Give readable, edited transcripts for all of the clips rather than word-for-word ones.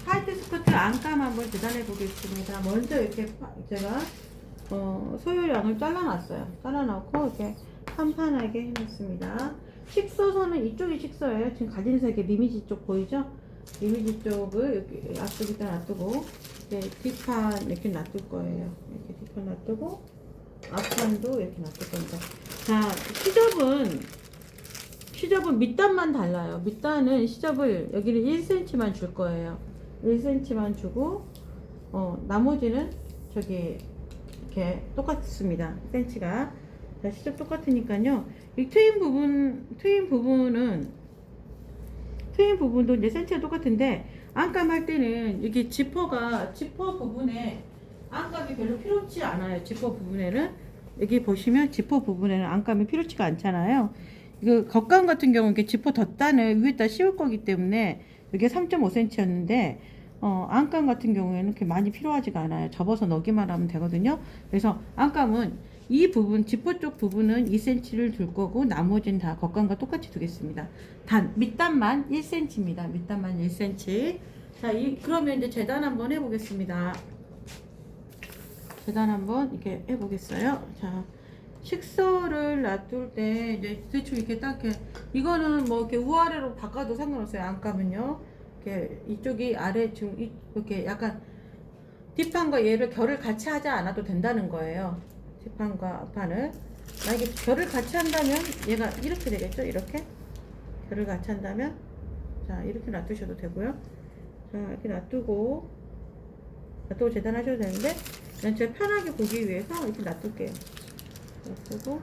타이트 스커트 안감 한번 재단해 보겠습니다. 먼저 이렇게 제가 소요량을 잘라놨어요. 잘라놓고 이렇게 판판하게 해놨습니다. 식소선은 이쪽이 식소예요. 지금 가진 색의 미미지 쪽 보이죠? 미미지 쪽을 여기 앞쪽에다 놔두고 뒷판 이렇게 놔둘 거예요. 이렇게 뒷판 놔두고 앞판도 이렇게 놔둘 겁니다. 자, 시접은 밑단만 달라요. 밑단은 시접을 여기는 1cm만 줄 거예요. 1cm만 주고 나머지는 저기 이렇게 똑같습니다. cm가. 자, 시접 똑같으니까요. 이 트임 부분도 이제 cm가 똑같은데 안감 할 때는 이게 지퍼 부분에 안감이 별로 필요치 않아요. 지퍼 부분에는 여기 보시면 지퍼 부분에는 안감이 필요치가 않잖아요. 이거 겉감 같은 경우는 이렇게 지퍼 덧단을 위에다 씌울 거기 때문에 이게 3.5cm였는데 안감 같은 경우에는 이렇게 많이 필요하지가 않아요. 접어서 넣기만 하면 되거든요. 그래서 안감은 이 부분 지퍼 쪽 부분은 2cm를 둘 거고 나머지는 다 겉감과 똑같이 두겠습니다. 단 밑단만 1cm입니다. 밑단만 1cm. 자, 그러면 이제 재단 한번 해보겠습니다. 재단 한번 이렇게 해보겠어요. 자, 식서를 놔둘 때 이제 대충 이렇게 딱 이렇게 이거는 뭐 이렇게 우아래로 바꿔도 상관없어요. 안감은요. 이렇게 이쪽이 아래 중 이렇게 약간 뒷판과 얘를 결을 같이 하지 않아도 된다는 거예요. 뒷판과 앞판을 만약에 결을 같이 한다면 얘가 이렇게 되겠죠. 이렇게 결을 같이 한다면 자 이렇게 놔두셔도 되고요. 자 이렇게 놔두고 재단하셔도 되는데 그냥 제가 편하게 보기 위해서 이렇게 놔둘게요. 놔두고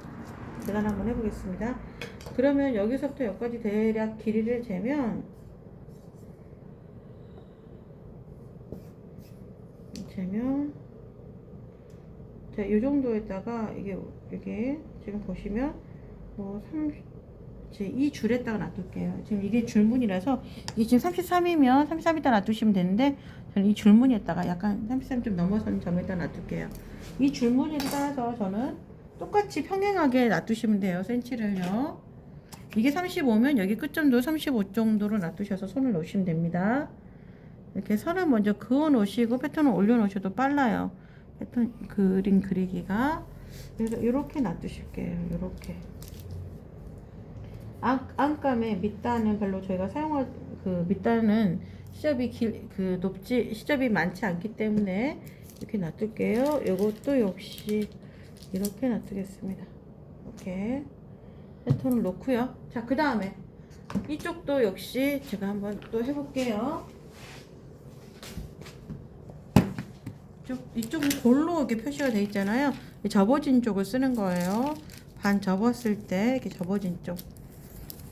재단 한번 해보겠습니다. 그러면 여기서부터 여기까지 대략 길이를 재면 자, 이 정도에다가 이게 지금 보시면 뭐 이 줄에다가 놔둘게요. 지금 이게 줄무늬라서 이게 지금 33이면 33에다 놔두시면 되는데 저는 이 줄무늬에다가 약간 33 좀 넘어선 점에다 놔둘게요. 이 줄무늬를 따라서 저는 똑같이 평행하게 놔두시면 돼요. 센치를요. 이게 35면 여기 끝점도 35 정도로 놔두셔서 손을 놓으시면 됩니다. 이렇게 선을 먼저 그어 놓으시고 패턴을 올려 놓으셔도 빨라요. 패턴 그림 그리기가. 그래서 이렇게 놔두실게요. 이렇게 안감의 밑단은 별로 저희가 사용할 밑단은 시접이 많지 않기 때문에 이렇게 놔둘게요. 이것도 역시 이렇게 놔두겠습니다. 이렇게 패턴을 놓고요. 자, 그 다음에 이쪽도 역시 제가 한번 또 해볼게요. 이쪽은 골로 이렇게 표시가 되어 있잖아요. 접어진 쪽을 쓰는 거예요. 반 접었을 때 이렇게 접어진 쪽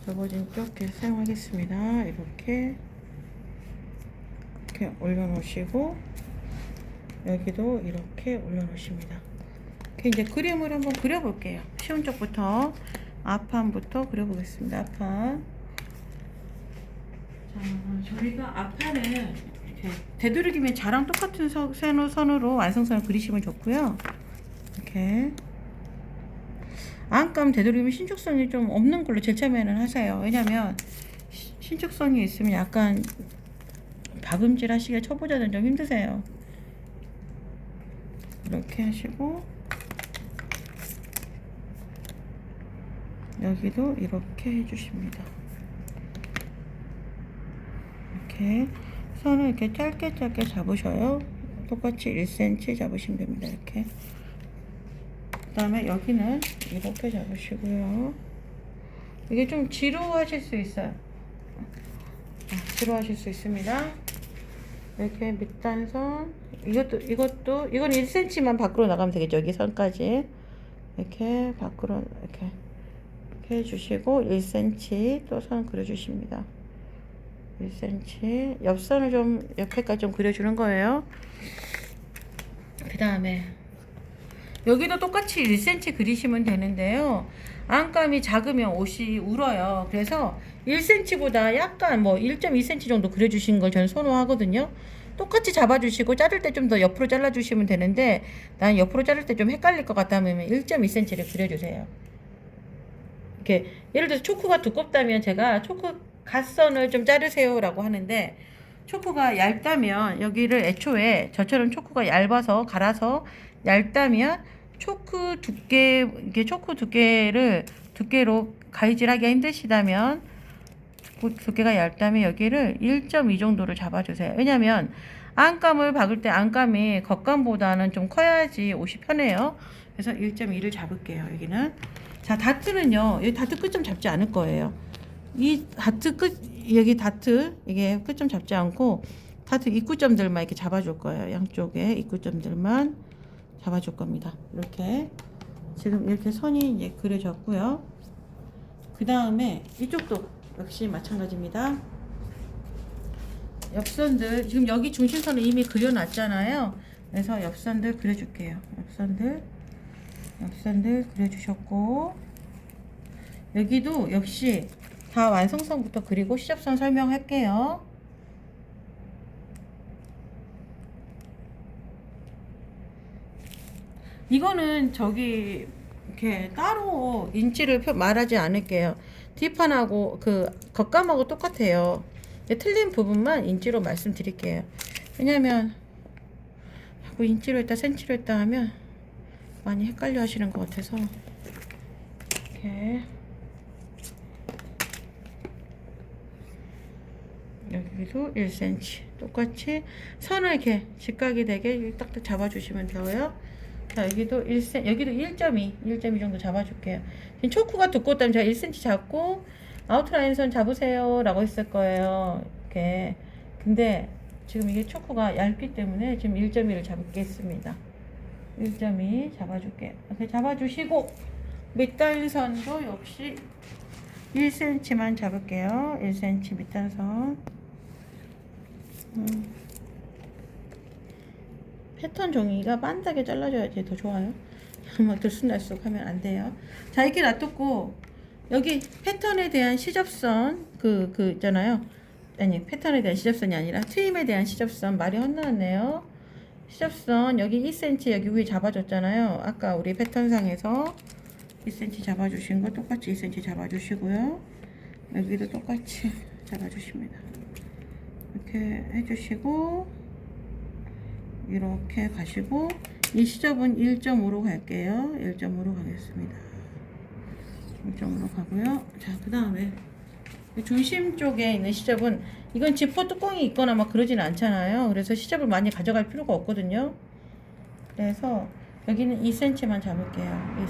이렇게 사용하겠습니다. 이렇게 올려놓으시고 여기도 이렇게 올려놓으십니다. 이렇게 이제 그림을 한번 그려볼게요. 쉬운 쪽부터 앞판부터 그려보겠습니다. 앞판. 자, 저희가 앞판을 이렇게 되도록이면 자랑 똑같은 선으로 완성선을 그리시면 좋고요. 이렇게 안감 되도록이면 신축선이 좀 없는 걸로 제일 처음에는 하세요. 왜냐면 신축선이 있으면 약간 박음질 하시기에 초보자들은 좀 힘드세요. 이렇게 하시고 여기도 이렇게 해주십니다. 이렇게 선을 이렇게 짧게 잡으셔요. 똑같이 1cm 잡으시면 됩니다. 이렇게. 그 다음에 여기는 이렇게 잡으시고요. 이게 좀 지루하실 수 있어요. 지루하실 수 있습니다. 이렇게 밑단선 이건 1cm만 밖으로 나가면 되겠죠. 여기 선까지 이렇게 밖으로 이렇게 해주시고 1cm 또 선 그려주십니다. 1cm 옆선을 좀 옆에까지 좀 그려주는 거예요. 그 다음에 여기도 똑같이 1cm 그리시면 되는데요. 안감이 작으면 옷이 울어요. 그래서 1cm보다 약간 뭐 1.2cm 정도 그려주신 걸 저는 선호하거든요. 똑같이 잡아주시고 자를 때 좀 더 옆으로 잘라주시면 되는데 난 옆으로 자를 때 좀 헷갈릴 것 같다면 1.2cm를 그려주세요. 이렇게 예를 들어서 초크가 두껍다면 제가 초크 갓선을 좀 자르세요 라고 하는데 초코가 얇다면 여기를 애초에 저처럼 초코가 얇아서 갈아서 얇다면 초코 두께 이게 초코 두께를 두께로 가위질하기 힘드시다면 두께가 얇다면 여기를 1.2 정도를 잡아주세요. 왜냐면 안감을 박을 때 안감이 겉감보다는 좀 커야지 옷이 편해요. 그래서 1.2를 잡을게요. 여기는. 자, 다트는요. 여기 다트 끝 좀 잡지 않을 거예요. 이 다트 끝 여기 다트 이게 끝 좀 잡지 않고 다트 입구점들만 이렇게 잡아줄 거예요. 양쪽에 입구점들만 잡아줄 겁니다. 이렇게 지금 이렇게 선이 이제 그려졌고요. 그 다음에 이쪽도 역시 마찬가지입니다. 옆선들 지금 여기 중심선을 이미 그려놨잖아요. 그래서 옆선들 그려줄게요. 옆선들 그려주셨고 여기도 역시 다 완성선부터 그리고 시접선 설명할게요. 이거는 저기 이렇게 따로 인치를 말하지 않을게요. 뒷판하고 그 겉감하고 똑같아요. 틀린 부분만 인치로 말씀드릴게요. 왜냐면 자꾸 인치로 했다 센치로 했다 하면 많이 헷갈려 하시는 것 같아서 이렇게 여기도 1cm 똑같이 선을 이렇게 직각이 되게 딱딱 잡아주시면 되고요. 자, 여기도 1cm, 여기도 1.2 정도 잡아줄게요. 지금 초코가 두껍다면 제가 1cm 잡고 아웃라인 선 잡으세요 라고 했을 거예요. 이렇게. 근데 지금 이게 초코가 얇기 때문에 지금 1.2를 잡겠습니다. 1.2 잡아줄게요. 이렇게 잡아주시고 밑단선도 역시 1cm만 잡을게요. 1cm 밑단선. 패턴 종이가 반듯하게 잘라줘야지 더 좋아요. 뭐 들쑥날쑥 하면 안 돼요. 자, 이렇게 놔뒀고 여기 패턴에 대한 시접선 그 있잖아요. 아니, 패턴에 대한 시접선이 아니라 트임에 대한 시접선 말이 헛나왔네요. 시접선 여기 2cm 여기 위에 잡아줬잖아요. 아까 우리 패턴상에서 2cm 잡아주신 거 똑같이 2cm 잡아주시고요. 여기도 똑같이 잡아주십니다. 이렇게 해주시고 이렇게 가시고 이 시접은 1.5로 갈게요. 1.5로 가겠습니다. 1.5로 가고요. 자, 그 다음에 중심 쪽에 있는 시접은 이건 지퍼 뚜껑이 있거나 막 그러지는 않잖아요. 그래서 시접을 많이 가져갈 필요가 없거든요. 그래서 여기는 2cm만 잡을게요.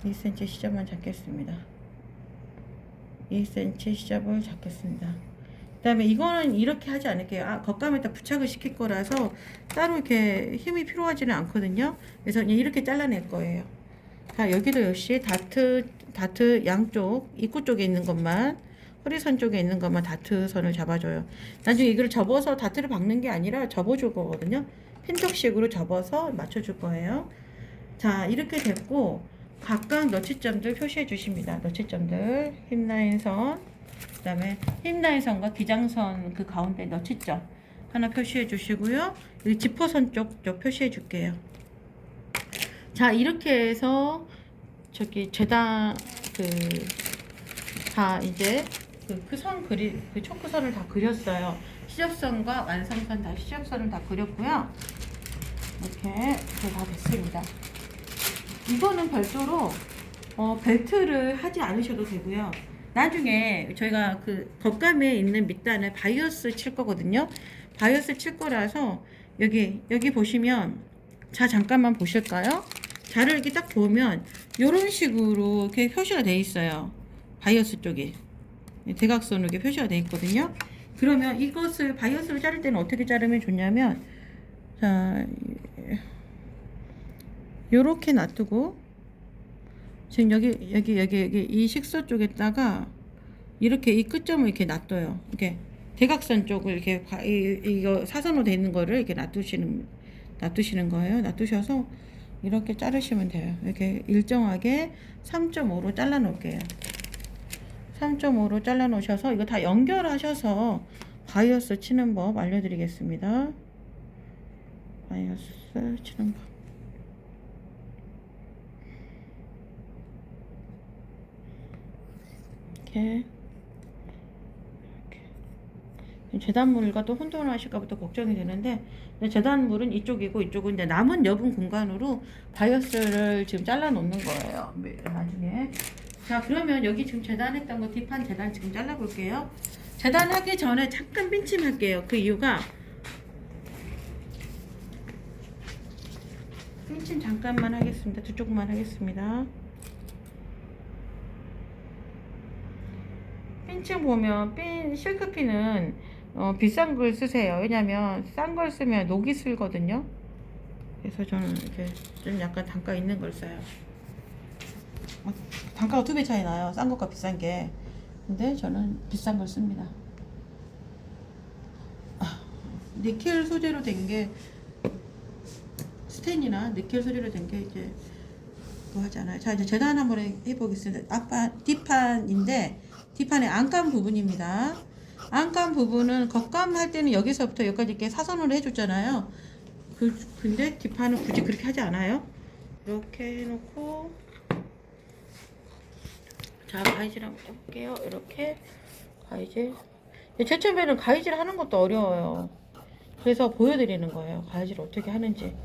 2cm 시접만 잡겠습니다. 2cm 시접을 잡겠습니다. 그 다음에 이거는 이렇게 하지 않을게요. 겉감에다 부착을 시킬 거라서 따로 이렇게 힘이 필요하지는 않거든요. 그래서 이렇게 잘라낼 거예요. 자, 여기도 역시 다트 양쪽 입구 쪽에 있는 것만 허리선 쪽에 있는 것만 다트 선을 잡아줘요. 나중에 이걸 접어서 다트를 박는 게 아니라 접어줄 거거든요. 핀쪽식으로 접어서 맞춰줄 거예요. 자, 이렇게 됐고 각각 너치점들 표시해 주십니다. 너치점들 힙라인선, 그 다음에 힙라인선과 기장선 그 가운데 너치점 하나 표시해 주시고요. 여기 지퍼선 쪽 표시해 줄게요. 자, 이렇게 해서 저기 죄다 다 이제 그 초크선을 다 그렸어요. 시접선과 완성선 다 시접선을 다 그렸고요. 이렇게 다 됐습니다. 이거는 별도로 벨트를 하지 않으셔도 되고요. 나중에 저희가 그 겉감에 있는 밑단을 바이어스 칠 거거든요. 바이어스 칠 거라서 여기 보시면 자, 잠깐만 보실까요? 자를 이렇게 딱 보면 이런 식으로 이렇게 표시가 돼 있어요. 바이어스 쪽에 대각선으로 이렇게 표시가 돼 있거든요. 그러면 이것을 바이어스를 자를 때는 어떻게 자르면 좋냐면 자, 요렇게 놔두고 지금 여기 이 식소 쪽에다가 이렇게 이 끝점을 이렇게 놔둬요. 이렇게 대각선 쪽을 이렇게 이거 사선으로 돼 있는 거를 이렇게 놔두시는 거예요. 놔두셔서 이렇게 자르시면 돼요. 이렇게 일정하게 3.5로 잘라 놓을게요. 3.5로 잘라 놓으셔서 이거 다 연결하셔서 바이어스 치는 법 알려드리겠습니다. 바이어스 치는 법. 재단물과 또 혼돈을 하실까부터 걱정이 되는데, 재단물은 이쪽이고 이쪽은 이제 남은 여분 공간으로 바이어스를 지금 잘라 놓는 거예요. 나중에. 자, 그러면 여기 지금 재단했던 거 뒷판 재단 지금 잘라 볼게요. 재단하기 전에 잠깐 빈침할게요. 그 이유가 핀칭 잠깐만 하겠습니다. 두 쪽만 하겠습니다. 핀칭 보면 실크핀은 비싼 걸 쓰세요. 왜냐면 싼 걸 쓰면 녹이 슬거든요. 그래서 저는 이렇게 좀 약간 단가 있는 걸 써요. 단가가 2배 차이 나요. 싼 것과 비싼 게. 근데 저는 비싼 걸 씁니다. 니켈 소재로 된 게 스텐이나 니켈 소재로 된 게 이제 그거 하잖아요. 자, 이제 재단 한번 해보겠습니다. 뒷판인데 뒷판의 안감 부분입니다. 안감 부분은 겉감 할 때는 여기서부터 여기까지 이렇게 사선으로 해줬잖아요. 근데 뒷판은 굳이 그렇게 하지 않아요. 이렇게 해놓고, 자, 가위질 한번 해볼게요. 이렇게 가위질. 제일 처음에는 가위질 하는 것도 어려워요. 그래서 보여드리는 거예요. 가위질 어떻게 하는지.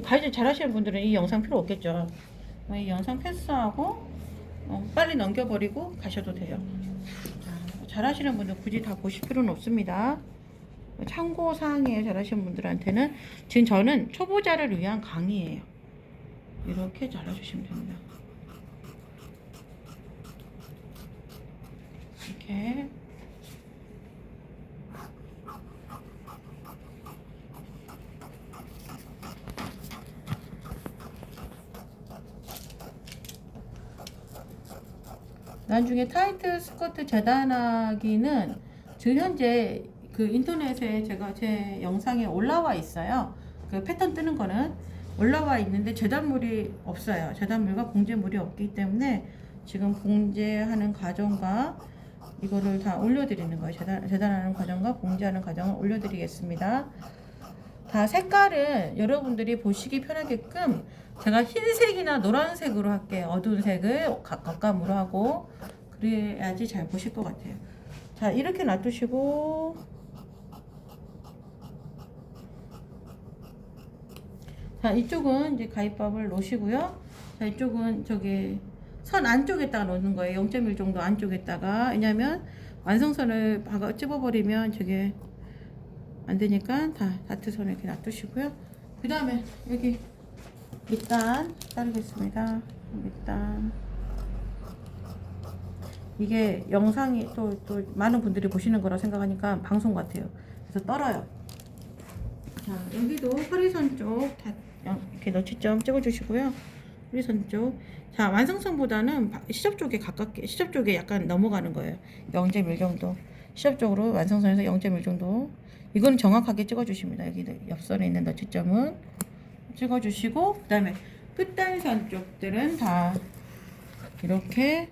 가위질 잘하시는 분들은 이 영상 필요 없겠죠. 이 영상 패스하고 빨리 넘겨버리고 가셔도 돼요. 자, 잘하시는 분들 굳이 다 보실 필요는 없습니다. 참고사항이에요. 잘하시는 분들한테는. 지금 저는 초보자를 위한 강의예요. 이렇게 잘라주시면 됩니다. 이렇게. 나중에 타이트 스커트 재단하기는 지금 현재 그 인터넷에 제 영상에 올라와 있어요. 그 패턴 뜨는 거는 올라와 있는데 재단물이 없어요. 재단물과 봉제물이 없기 때문에 지금 봉제하는 과정과 이거를 다 올려드리는 거예요. 재단하는 과정과 봉제하는 과정을 올려드리겠습니다. 다 색깔은 여러분들이 보시기 편하게끔 제가 흰색이나 노란색으로 할게요. 어두운 색을 각감으로 하고, 그래야지 잘 보실 것 같아요. 자, 이렇게 놔두시고, 자, 이쪽은 이제 가위밥을 놓으시고요. 자, 이쪽은 저기 선 안쪽에다가 놓는 거예요. 0.1 정도 안쪽에다가. 왜냐면 완성선을 찝어버리면 저게 안 되니까 다트선을 이렇게 놔두시고요. 그 다음에 여기 밑단 자르겠습니다. 밑단. 이게 영상이 또 많은 분들이 보시는 거라 생각하니까 방송 같아요. 그래서 떨어요. 자, 여기도 허리선 쪽 이렇게 너치점 찍어주시고요. 허리선 쪽. 자, 완성선보다는 시접 쪽에 가깝게, 시접 쪽에 약간 넘어가는 거예요. 0.1 정도. 시접 쪽으로 완성선에서 0.1 정도. 이건 정확하게 찍어주십니다. 여기 옆선에 있는 너치점은 찍어주시고, 그 다음에 끝단선 쪽들은 다 이렇게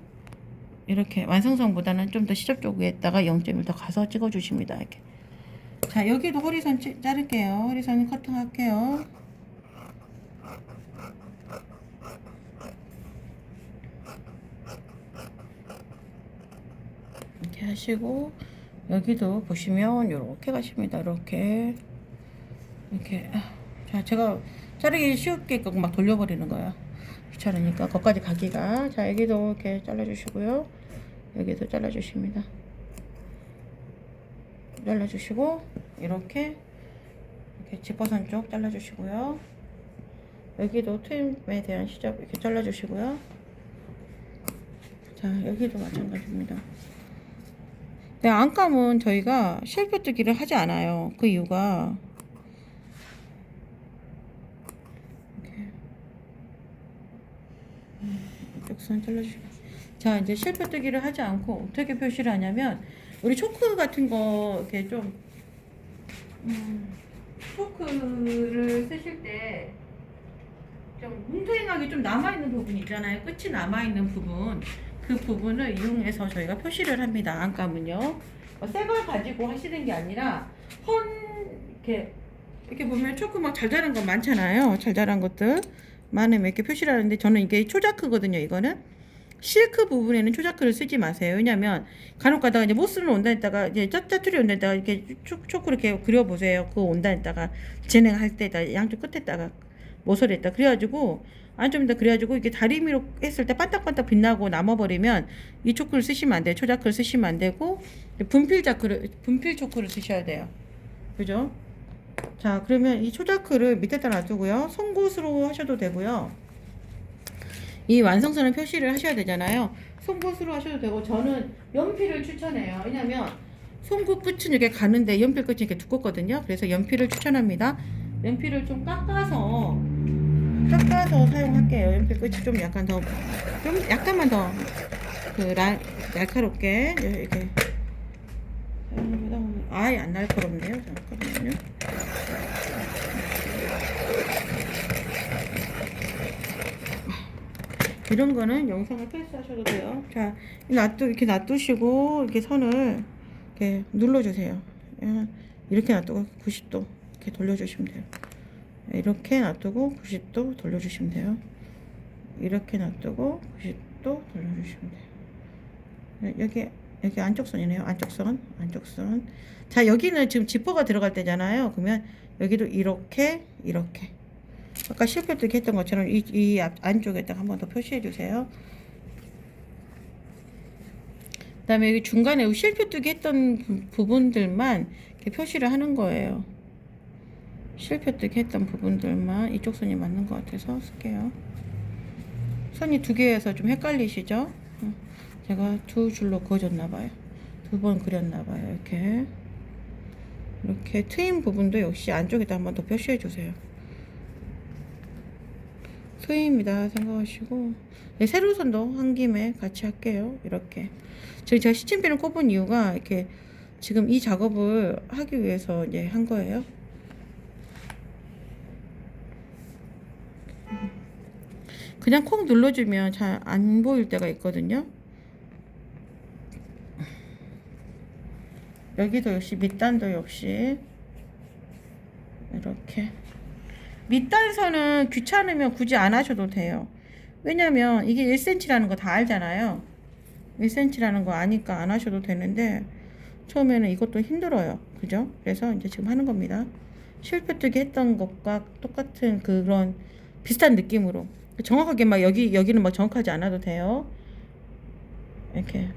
완성선보다는 좀 더 시접 쪽에다가 0.1 더 가서 찍어주십니다. 이렇게. 자, 여기도 허리선 자를게요. 허리선 커팅할게요. 이렇게 하시고, 여기도 보시면 이렇게 가십니다. 이렇게. 자, 제가 자르기 쉽게 막 돌려버리는 거예요. 귀찮으니까 거기까지 가기가. 자, 여기도 이렇게 잘라주시고요. 여기도 잘라주십니다. 잘라주시고, 이렇게 지퍼선 쪽 잘라주시고요. 여기도 트임에 대한 시접 이렇게 잘라주시고요. 자, 여기도 마찬가지입니다. 네, 안감은 저희가 쉘프 뜨기를 하지 않아요. 그 이유가 이렇게 선 잘라주시고, 자, 이제 쉘프 뜨기를 하지 않고 어떻게 표시를 하냐면, 우리 초크 같은 거 이렇게 좀 초크를 쓰실 때 좀 뭉텅이하게 좀 남아있는 부분 있잖아요. 끝이 남아있는 부분, 그 부분을 이용해서 저희가 표시를 합니다. 안감은요. 새 걸 가지고 하시는 게 아니라 이렇게 보면 초크 막 잘 자란 거 많잖아요. 잘 자란 것들 많으면 이렇게 표시를 하는데, 저는 이게 초자크거든요. 이거는 실크 부분에는 초자크를 쓰지 마세요. 왜냐면 간혹 가다가 이제 못 쓰는 원단에다가 이제 짜투리 원단에다가 이렇게 초크 이렇게 그려보세요. 그 원단에다가 진행할 때다 양쪽 끝에다가 모서리에다 그래가지고 안쪽에다 그래가지고 이게 다리미로 했을 때 반딱반딱 빛나고 남아버리면 이 초크를 쓰시면 안 돼요. 초자크를 쓰시면 안 되고 분필 초크를 쓰셔야 돼요. 그죠? 자, 그러면 이 초자크를 밑에다 놔두고요. 송곳으로 하셔도 되고요. 이 완성선을 표시를 하셔야 되잖아요. 송곳으로 하셔도 되고 저는 연필을 추천해요. 왜냐면 송곳 끝은 이렇게 가는데 연필 끝이 이렇게 두껍거든요. 그래서 연필을 추천합니다. 연필을 좀 깎아서 사용할게요. 연필 끝이 좀 약간 더, 좀 약간만 더 날카롭게 이렇게. 아예 안 날카롭네요. 잠깐만요. 이런 거는 영상을 패스하셔도 돼요. 자, 이렇게 놔두시고 이렇게 선을 이렇게 눌러주세요. 이렇게 놔두고 90도 이렇게 돌려주시면 돼요. 이렇게 놔두고 90도 돌려주시면 돼요. 이렇게 놔두고 90도 돌려주시면 돼요. 여기 안쪽 선이네요. 안쪽 선. 자, 여기는 지금 지퍼가 들어갈 때잖아요. 그러면 여기도 이렇게 아까 실패뜨기 했던 것처럼 이 안쪽에다가 한 번 더 표시해 주세요. 그 다음에 여기 중간에 실패뜨기 했던 부분들만 이렇게 표시를 하는 거예요. 실패뜨기 했던 부분들만 이쪽 선이 맞는 것 같아서 쓸게요. 선이 두 개여서 좀 헷갈리시죠? 제가 두 줄로 그어줬나봐요. 두 번 그렸나봐요. 이렇게 트임 부분도 역시 안쪽에다 한 번 더 표시해 주세요. 트임이다 생각하시고, 네, 세로선도 한 김에 같이 할게요. 이렇게. 제가 시침핀을 꼽은 이유가 이렇게 지금 이 작업을 하기 위해서 이제 한 거예요. 그냥 콕 눌러주면 잘 안 보일 때가 있거든요. 여기도 역시 밑단도 역시 이렇게. 밑단선은 귀찮으면 굳이 안 하셔도 돼요. 왜냐면 이게 1cm라는 거 다 알잖아요. 1cm라는 거 아니까 안 하셔도 되는데 처음에는 이것도 힘들어요. 그죠? 그래서 이제 지금 하는 겁니다. 실패뜨기 했던 것과 똑같은 그런 비슷한 느낌으로 정확하게 막 여기는 막 정확하지 않아도 돼요. 이렇게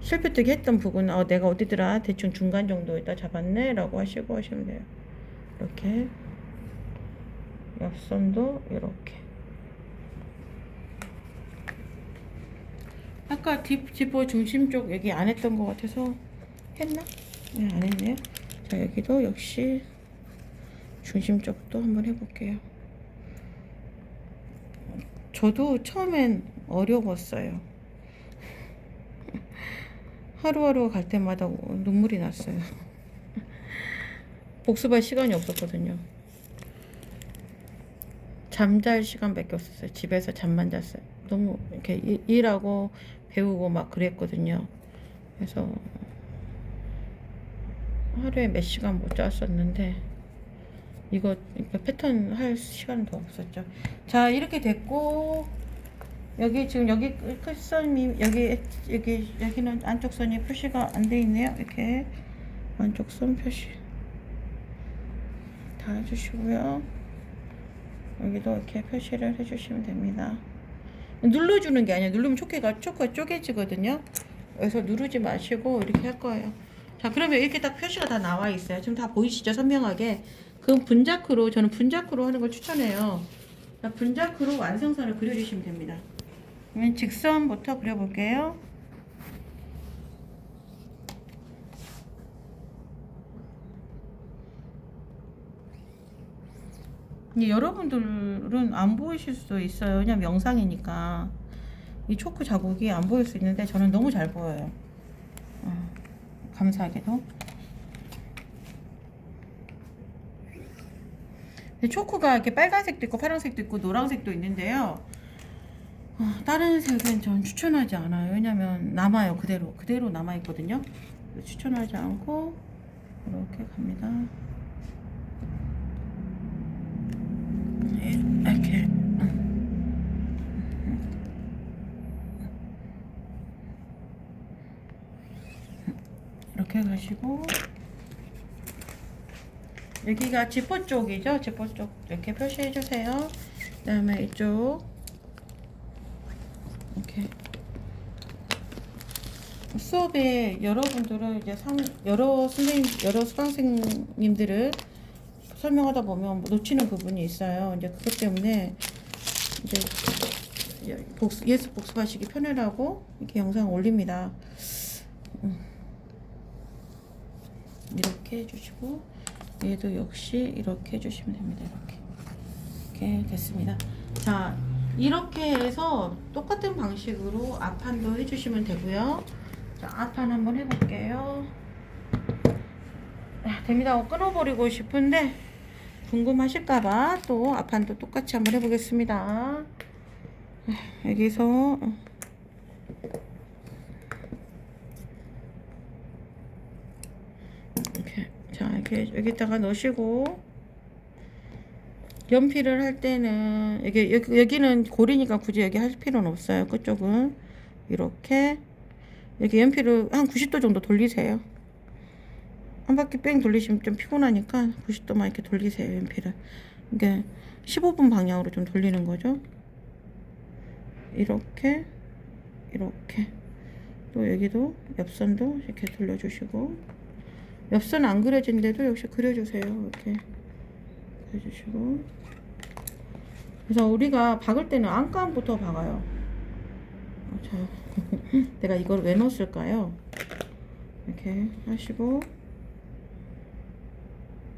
실패뜨기 했던 부분 내가 어디더라 대충 중간 정도에다 잡았네 라고 하시고 하시면 돼요. 이렇게 옆선도 이렇게. 아까 지퍼 중심 쪽 여기 안 했던 것 같아서 했나? 네, 안 했네요. 자, 여기도 역시 중심 쪽도 한번 해볼게요. 저도 처음엔 어려웠어요. 하루하루 갈 때마다 눈물이 났어요. 복습할 시간이 없었거든요. 잠잘 시간밖에 없었어요. 집에서 잠만 잤어요. 너무 이렇게 일하고 배우고 막 그랬거든요. 그래서 하루에 몇 시간 못 잤었는데 이거 패턴 할 시간은 더 없었죠. 자, 이렇게 됐고 여기 지금 여기 끝선이 여기는 안쪽 선이 표시가 안 돼 있네요. 이렇게 안쪽 선 표시 다 해주시고요. 여기도 이렇게 표시를 해주시면 됩니다. 눌러주는 게 아니라 누르면 초크가 쪼개지거든요. 그래서 누르지 마시고 이렇게 할 거예요. 자, 그러면 이렇게 딱 표시가 다 나와 있어요. 지금 다 보이시죠? 선명하게. 그럼 분자크로, 저는 분자크로 하는 걸 추천해요. 자, 분자크로 완성선을 그려주시면 됩니다. 그러면 직선부터 그려볼게요. 여러분들은 안 보이실 수도 있어요. 왜냐면 영상이니까 이 초크 자국이 안 보일 수 있는데 저는 너무 잘 보여요. 감사하게도. 초크가 이렇게 빨간색도 있고 파란색도 있고 노란색도 있는데요. 다른 색은 전 추천하지 않아요. 왜냐면 남아요. 그대로 남아 있거든요. 추천하지 않고 이렇게 갑니다. 이렇게 이렇게 가시고 여기가 지퍼 쪽이죠. 지퍼 쪽 이렇게 표시해 주세요. 그 다음에 이쪽 이렇게 수업에 여러분들은 이제 여러 수강생님들을 설명하다 보면 놓치는 부분이 있어요. 이제 그것 때문에 이제 예습 복습하시기 편하라고 이렇게 영상 올립니다. 이렇게 해주시고 얘도 역시 이렇게 해주시면 됩니다. 이렇게 됐습니다. 자, 이렇게 해서 똑같은 방식으로 앞판도 해주시면 되고요. 자, 앞판 한번 해볼게요. 됩니다 하고 끊어버리고 싶은데 궁금하실까봐 또 앞판도 똑같이 한번 해보겠습니다. 여기서 이렇게, 자, 이렇게 여기다가 넣으시고 연필을 할 때는 여기는 고리니까 굳이 여기 할 필요는 없어요. 끝쪽은 이렇게 연필을 한 90도 정도 돌리세요. 한 바퀴 뺑 돌리시면 좀 피곤하니까 90도만 이렇게 돌리세요. 연필을 이게 15분 방향으로 좀 돌리는 거죠. 이렇게 또 여기도 옆선도 이렇게 돌려주시고 옆선 안 그려진 데도 역시 그려주세요. 이렇게 그려주시고 그래서 우리가 박을 때는 안감부터 박아요. 자, 내가 이걸 왜 넣었을까요? 이렇게 하시고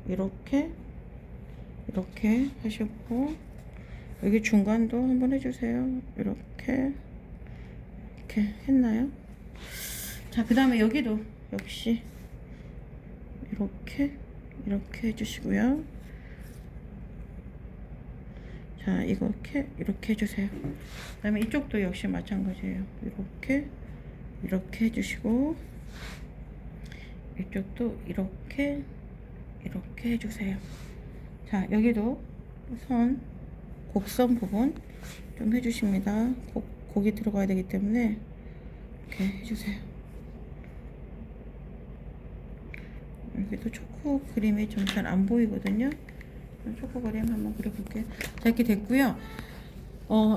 이렇게 하시고 여기 중간도 한번 해주세요. 이렇게 했나요? 자, 그 다음에 여기도 역시 이렇게 해주시고요. 자, 이렇게 해주세요. 그 다음에 이쪽도 역시 마찬가지예요. 이렇게 해주시고 이쪽도 이렇게 해주세요. 자, 여기도 곡선 부분 좀 해주십니다. 곡이 들어가야 되기 때문에 이렇게 해주세요. 여기도 초코 그림이 좀 잘 안 보이거든요. 초코 그림 한번 그려볼게요. 자, 이렇게 됐고요.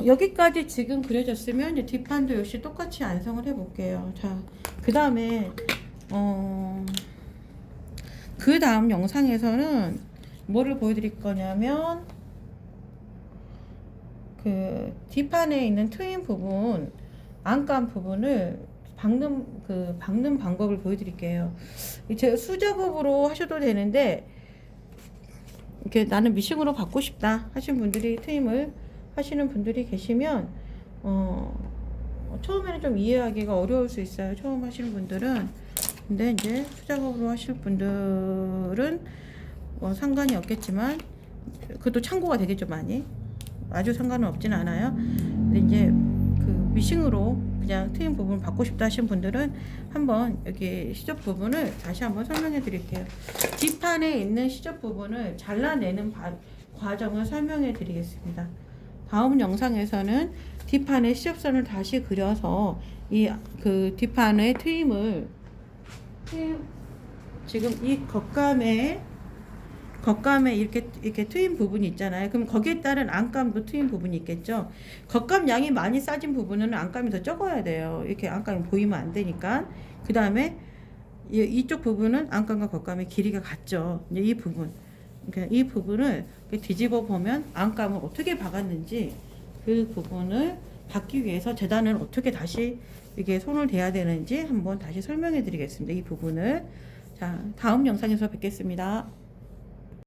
여기까지 지금 그려졌으면 이제 뒷판도 역시 똑같이 안성을 해볼게요. 자, 그 다음에 그 다음 영상에서는 뭐를 보여드릴 거냐면 그 뒷판에 있는 트임 부분, 안감 부분을 박는 방법을 보여드릴게요. 제가 수작업으로 하셔도 되는데 이렇게 나는 미싱으로 받고 싶다 하신 분들이 트임을 하시는 분들이 계시면 처음에는 좀 이해하기가 어려울 수 있어요. 처음 하시는 분들은. 근데 이제 수작업으로 하실 분들은 상관이 없겠지만 그것도 참고가 되겠죠. 많이 아주 상관은 없진 않아요. 근데 이제 그 미싱으로 그냥 트임 부분 받고 싶다 하신 분들은 한번 여기 시접 부분을 다시 한번 설명해 드릴게요. 뒷판에 있는 시접 부분을 잘라내는 과정을 설명해 드리겠습니다. 다음 영상에서는 뒷판에 시접선을 다시 그려서 그 뒷판의 트임을 지금 이 겉감에 이렇게 트임 부분이 있잖아요. 그럼 거기에 따른 안감도 트임 부분이 있겠죠. 겉감 양이 많이 싸진 부분은 안감이 더 적어야 돼요. 이렇게 안감이 보이면 안 되니까. 그 다음에 이쪽 부분은 안감과 겉감의 길이가 같죠. 이제 이 부분, 그러니까 이 부분을 뒤집어 보면 안감을 어떻게 박았는지 그 부분을 박기 위해서 재단을 어떻게 다시 이게 손을 대야 되는지 한번 다시 설명해 드리겠습니다. 이 부분을. 자, 다음 영상에서 뵙겠습니다.